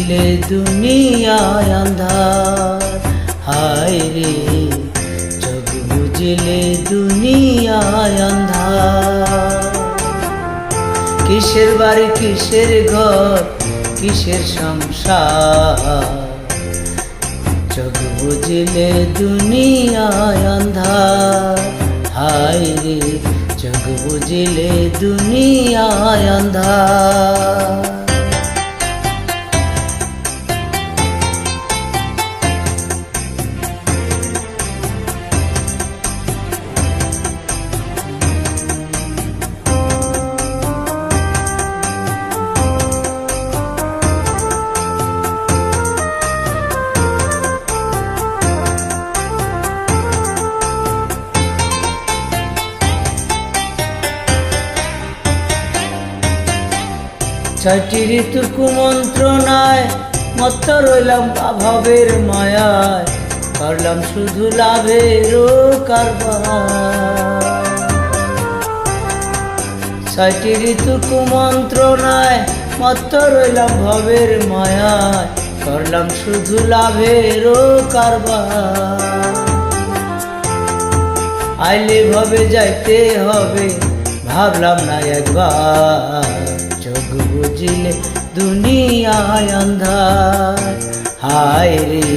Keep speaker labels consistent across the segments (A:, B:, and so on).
A: বুঝিলে দুনিয়ায় আন্ধার। হায় রে চোখ বুঝিলে দুনিয়ায় আন্ধার। কিসের বাড়ি কিসের ঘর কিসের সংসার, চোখ বুঝিলে দুনিয়ায় আন্ধার। হায় রে চোখ বুঝিলে দুনিয়ায় আন্ধার। ছয়টি ঋতুর কুমন্ত্রণায় মত্ত রইলাম অভাবের মায়ায়, করলাম শুধু লাভেরও কারবার। ছয়টি ঋতু কুমন্ত্রণায় মত্ত রইলাম ভবের মায়ায়, করলাম শুধু লাভেরও কারবার। আইলে ভবে যাইতে হবে ভাবলাম না একবার, চোখ বুঝিলে দুনিয়ায় আন্ধার। হায় রে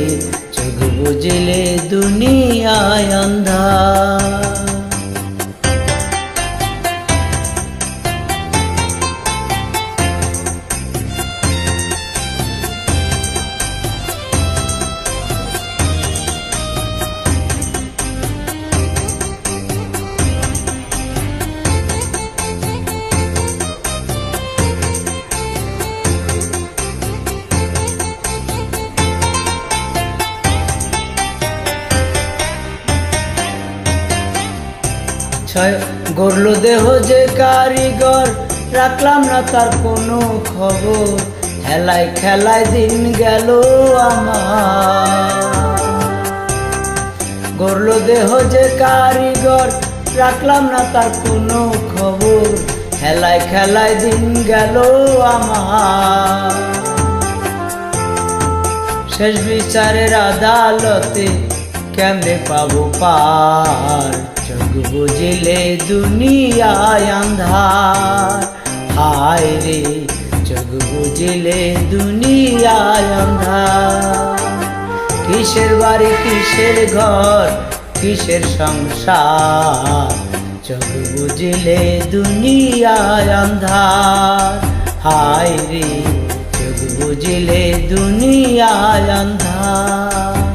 A: চোখ বুঝিলে দুনিয়ায় আন্ধার। গড়ল দেহ যে কারিগর, রাখলাম না তার কোনো খবর। হেলায় খেলায় দিন গেল আমার। গড়ল দেহ যে কারিগর, রাখলাম না তার কোনো খবর। হেলায় খেলায় দিন গেল আমার। শেষ বিচারের আদালতে কেমনে পাবো পার, চোখ বুঝিলে দুনিয়ায় আন্ধার। হায় রে চোখ বুঝিলে দুনিয়ায় আন্ধার। কিসের বাড়ি কিসের ঘর কিসের সংসার, চোখ বুঝিলে দুনিয়ায় আন্ধার। হায় রে চোখ বুঝিলে দুনিয়ায় আন্ধার।